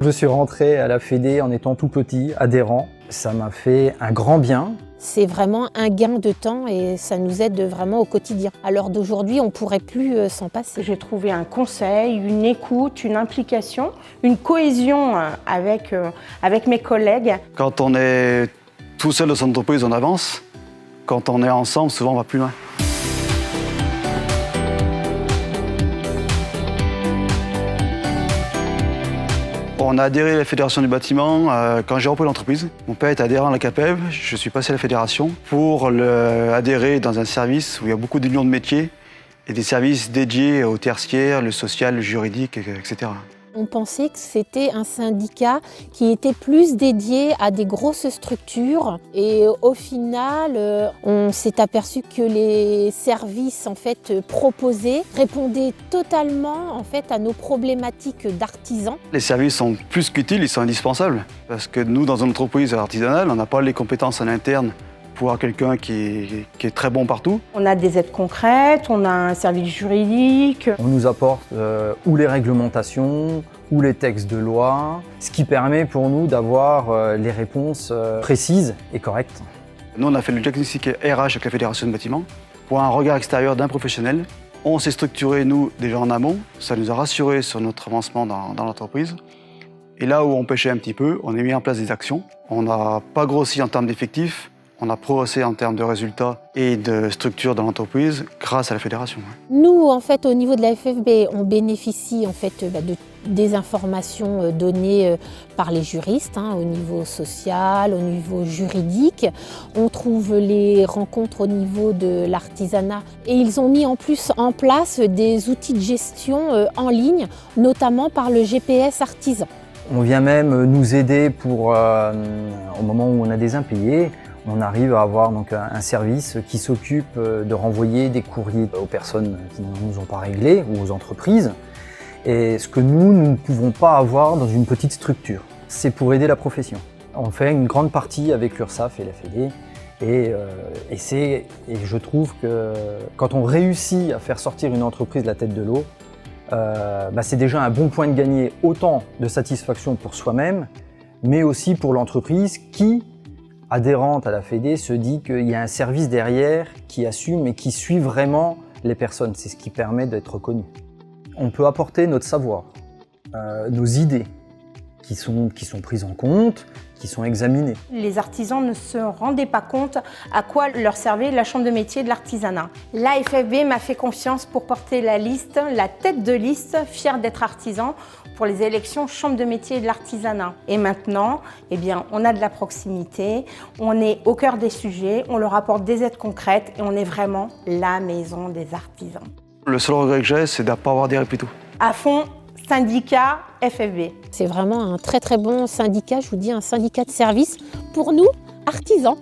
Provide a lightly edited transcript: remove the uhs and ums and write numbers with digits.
Je suis rentré à la Fédé en étant tout petit, adhérent. Ça m'a fait un grand bien. C'est vraiment un gain de temps et ça nous aide vraiment au quotidien. À l'heure d'aujourd'hui, on ne pourrait plus s'en passer. J'ai trouvé un conseil, une écoute, une implication, une cohésion avec mes collègues. Quand on est tout seul dans son entreprise, on avance. Quand on est ensemble, souvent on va plus loin. On a adhéré à la Fédération du bâtiment quand j'ai repris l'entreprise. Mon père est adhérent à la CAPEB, je suis passé à la Fédération pour adhérer dans un service où il y a beaucoup d'unions de métiers et des services dédiés au tertiaire, le social, le juridique, etc. On pensait que c'était un syndicat qui était plus dédié à des grosses structures et au final, on s'est aperçu que les services en fait, proposés répondaient totalement en fait, à nos problématiques d'artisans. Les services sont plus qu'utiles, ils sont indispensables. Parce que nous, dans une entreprise artisanale, on n'a pas les compétences en interne pour avoir quelqu'un qui est très bon partout. On a des aides concrètes, on a un service juridique. On nous apporte ou les réglementations, ou les textes de loi, ce qui permet pour nous d'avoir les réponses précises et correctes. Nous, on a fait le diagnostic RH avec la Fédération de bâtiment pour un regard extérieur d'un professionnel. On s'est structuré, nous, déjà en amont. Ça nous a rassurés sur notre avancement dans l'entreprise. Et là où on pêchait un petit peu, on a mis en place des actions. On n'a pas grossi en termes d'effectifs. On a progressé en termes de résultats et de structure dans l'entreprise grâce à la fédération. Nous, en fait, au niveau de la FFB, on bénéficie en fait, des informations données par les juristes au niveau social, au niveau juridique. On trouve les rencontres au niveau de l'artisanat et ils ont mis en plus en place des outils de gestion en ligne, notamment par le GPS artisan. On vient même nous aider pour, au moment où on a des impayés. On arrive à avoir donc un service qui s'occupe de renvoyer des courriers aux personnes qui ne nous ont pas réglé ou aux entreprises. Et ce que nous ne pouvons pas avoir dans une petite structure, c'est pour aider la profession. On fait une grande partie avec l'URSSAF et la Fédé. Et je trouve que quand on réussit à faire sortir une entreprise de la tête de l'eau, c'est déjà un bon point de gagner autant de satisfaction pour soi-même, mais aussi pour l'entreprise qui, adhérente à la Fédé, se dit qu'il y a un service derrière qui assume et qui suit vraiment les personnes. C'est ce qui permet d'être reconnu. On peut apporter notre savoir, nos idées qui sont prises en compte, qui sont examinées. Les artisans ne se rendaient pas compte à quoi leur servait la chambre de métier de l'artisanat. La FFB m'a fait confiance pour porter la liste, la tête de liste, fière d'être artisan, pour les élections chambre de métier de l'artisanat. Et maintenant, on a de la proximité, on est au cœur des sujets, on leur apporte des aides concrètes et on est vraiment la maison des artisans. Le seul regret que j'ai, c'est de ne pas avoir adhéré plus tôt. À fond, syndicat FFB. C'est vraiment un très très bon syndicat, je vous dis un syndicat de service pour nous, artisans.